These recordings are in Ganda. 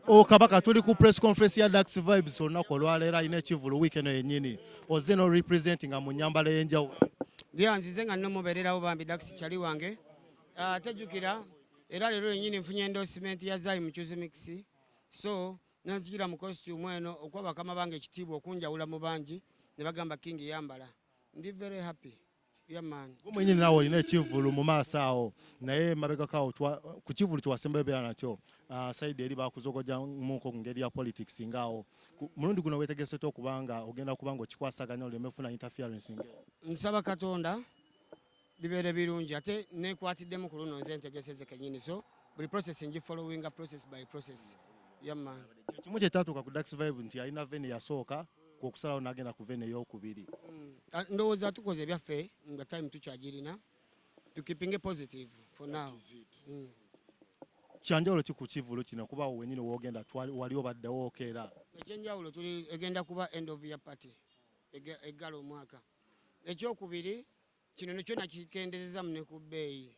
Kabaka tuli ku press conference ya Dax Vibes olunaku olwaleero alina ekivulu weekend yennyini ozze no representing mu nnyambala y'enjawulo. Nzize nga nnomubeererawo bambi Dax kyali wange. Tejjukira era leero yennyini nfunye endorsement ya Zai Muchuzi Mix. So nanzikira mu costume eno okuba bakama bange ekitiibwa okunjawula mu bangi ne bagamba King yambala. Ndi very happy. Mwenyewe nawe olina ekivulu mu maaso awo naye mabega kawo ku kivulu kyewasembayo beera nakyo saidi eri bakuzogoja muko ku ngeri ya politics ngaawo mulundi guno weetegese okubanga ogenda kubanga okikwasaganya olemefuna interference ngero. Nsaba Katonda bibeere birungi ate nekwatiddemu ku luno nze ntegeseze kennyini so buli process ngi following a process by process. Kimu kyetatuuka ku Dax Vibe nti alina vene yasooka okusalawo n'agenda ku vene ey'okubiri. Ndowooza tukoze byaffe nga time tukyagirina tukipinge positive for now. Kyanjawulo ki ku kivulu kino kuba wenyini woogenda wali obaddewo okeera? Ekyenjawulo tuli egenda kuba end of year party eggala omwaka. Ekyokubiri kino nekyo nakikendezeza ne ku bbeeyi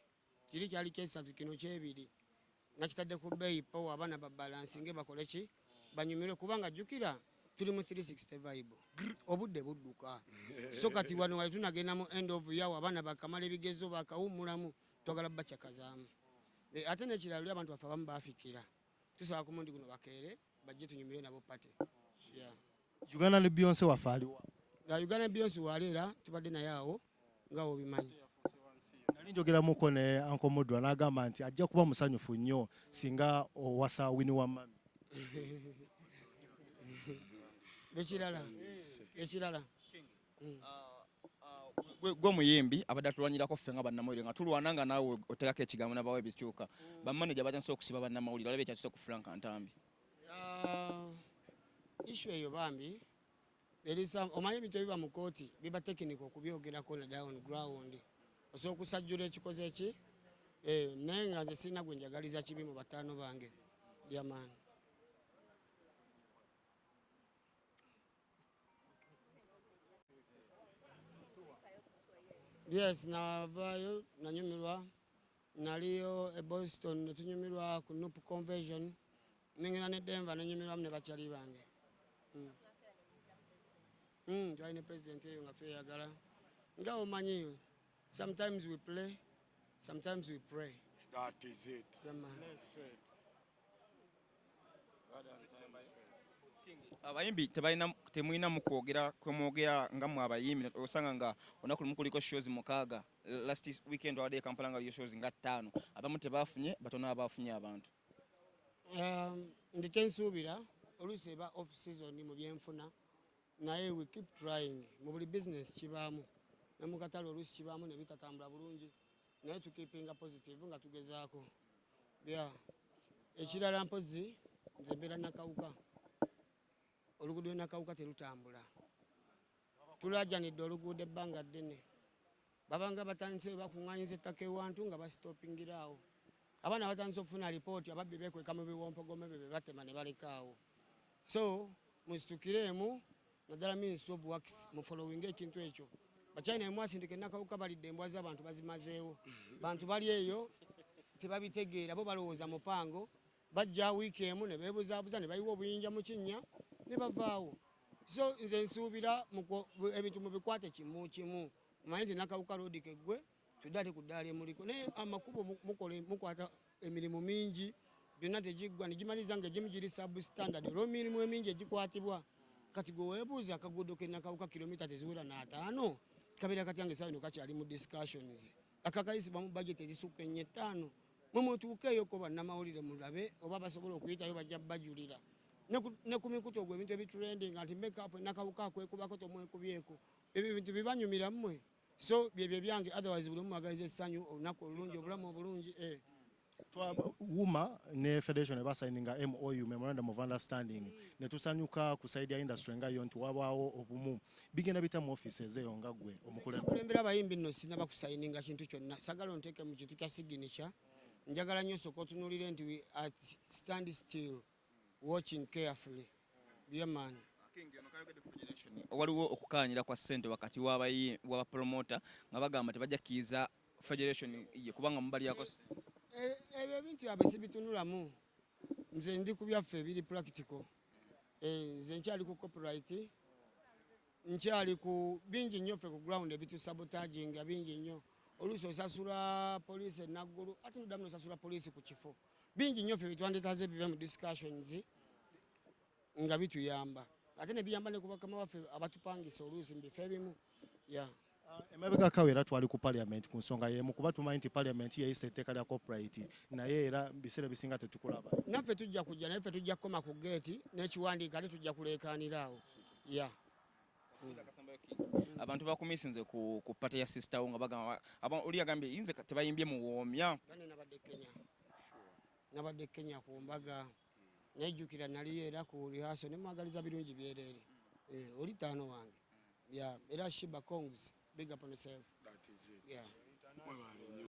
kiri kyali kyesatu kino kyebiri nakitadde ku bbeeyi power abaana babalansinge bakole ki banyumirwe kubanga jjukira tuli mu 360 vibe obudde budduka so kati wano wali tunagenda mu end of year abaana bakamala ebigezo bakawummulamu twagala bakyakazaamu ate nekirala abantu baffe abamu baafikira tusaba ku mundi guno bakeere bajje tunyumirwe nabo pate. Uganda ne Beyonce waffe aliwa? Uganda ne Beyonce wali era tubadde naye awo nga obimanyi. Nali njogeramuko ne Uncle Mudra n'agamba nti ajja kuba musanyufu nnyo singa owasa Winnie Wamami. Ekirala gwe muyimbi abadde atulwanyirako ffe nga bannamawulire nga tulwana nga naawe oteekako ekigambo nabawe ebikyuka bamaneja batandise okusiba bannamawulire olaba ekyatuse ku Frank Antambi. Issue eyo bambi omanyi ebintu ebiba mu kooti biba tekiniko okubyogerako na down ground osobola okusajjula ekikoze ki naye nga nze sirina gwe njagaliza kibi mu bataano bange lyamaani. Yes, navaayo nanyumirwa naliyo e Boston netunyumirwa ku Nupu Convention nengena ne Denver nanyumirwamu ne bakyali bange. Twalina president eyo nga tweyagala nga omanyi sometimes we play sometimes we pray. That is it. Abayimbi temulina mu kwogera kwemwogera nga mwe abayimbi osanga nga olunaku lumu kuliko shows mukaaga last weekend wadde Kampala nga liyo shows nga 5 abamu tebafunye batono abafunye abantu. Ndikensuubira oluusi eba off season mu byenfuna naye we keep trying mu buli business kibaamu ne mu katale oluusi kibaamu ne bitatambula bulungi naye tukipinga positive nga tugezaako. Ekirala mpozi nze mbeera nakawuka oluguudo nakawuka terutambula tulajanidde oluguudo ebbanga ddene babanga batandise bakuŋŋaanyiza ettaka ewantu nga basitopingiraawo abaana batandise okufuna lipooti ababbi beekweka mu biwompogome bye batema ne balekaawo so musitukireemu naddala Ministry of Works mu following ekintu ekyo Bachina mwasindike nakawuka balidde embwa z'abantu bazimazeewo bantu bali eyo tebabitegeera bo balowooza mupango bajja wiiki emu ne beebuzaabuza ne bayiwa obuyinja mu kinnya ne bavaawo so nze nsuubira ebintu mubikwate kimu kimu omanyi nti nakawuka roodi keggwe tudde ku ddaala emuliko naye amakubo mukwata emirimu mingi byonna tegiggwa ne gimaliza nga egimu giri substandard olw'emirimu emingi egikwatibwa kati gwe weebuuza akaguudo ke nakawuka kilomita teziwera n'ataano kabeera katya nga essaawa eno kakyali mu discussions akakayisibwa mu budget ezisukka ennya 5 mwe mutuukeeyo ko bannamawulire mulabe oba basobola okuyitayo bajja bajulira ne ku mikutu ogwo ebintu ebitrending nti makeup nakawuka akwekubako tomwekubyeko ebyo ebintu bibanyumira mmwe so byebyo byange otherwise buli mumagaliza essanyu olunaku olulungi obulamu obulungi. WUMA ne Federation basayininga MOU Memorandum of Understanding ne tusanyuka ku side ya industry nga yo nti wabaawo obumu bigenda bita mu offices eyo nga gwe omukulembera abayimbi nno sinna bakusayininga kintu kyonna sagala onteeke mu kintu kya signature njagala nnyo sooka otunuulire nti we at stand still watching carefully byemaani. Waliwo okukaanyira kwa ssente wakati w'abapromota nga bagamba tebajja kkiriza Federation ye kubanga mubalyako ebyo ebintu abwe sibitunulamu nze ndi ku byaffe ebiri practical. Nze nkyali ku copyright, nkyali ku bingi nnyo ffe ku ground ebitusabotaginga bingi nnyo. Oluusi osasula poliisi enaggulu ate noddamu nosasula poliisi ku kifo. Bingi nnyo ffe bitwandetaze bibe mu discussions nga bituyamba. Ate ne biyamba ne ku bakama waffe abatupangisa oluusi mu bifo ebimu. Emabega kawera twali ku parliament ku nsonga y'emu kuba tumanyi nti parliament yayisa etteeka lya copyright naye era biseera bisinga tetukulaba. Naffe tujja kujja naye ffe tujja kukoma ku geeti n'ekiwandiika ate tujja kuleekaanira awo. Abantu bakumisinze ku pate ya sister wo nga bagamba oli yagambye yinze tebayimbye muwoomya. Nabadde Kenya ku mbaga nejjukira naliyo era ku rehearsal ne mwagaliza birungi byereere. Oli taano wange. Era Shiba Kongs, big up on yourself. That is it.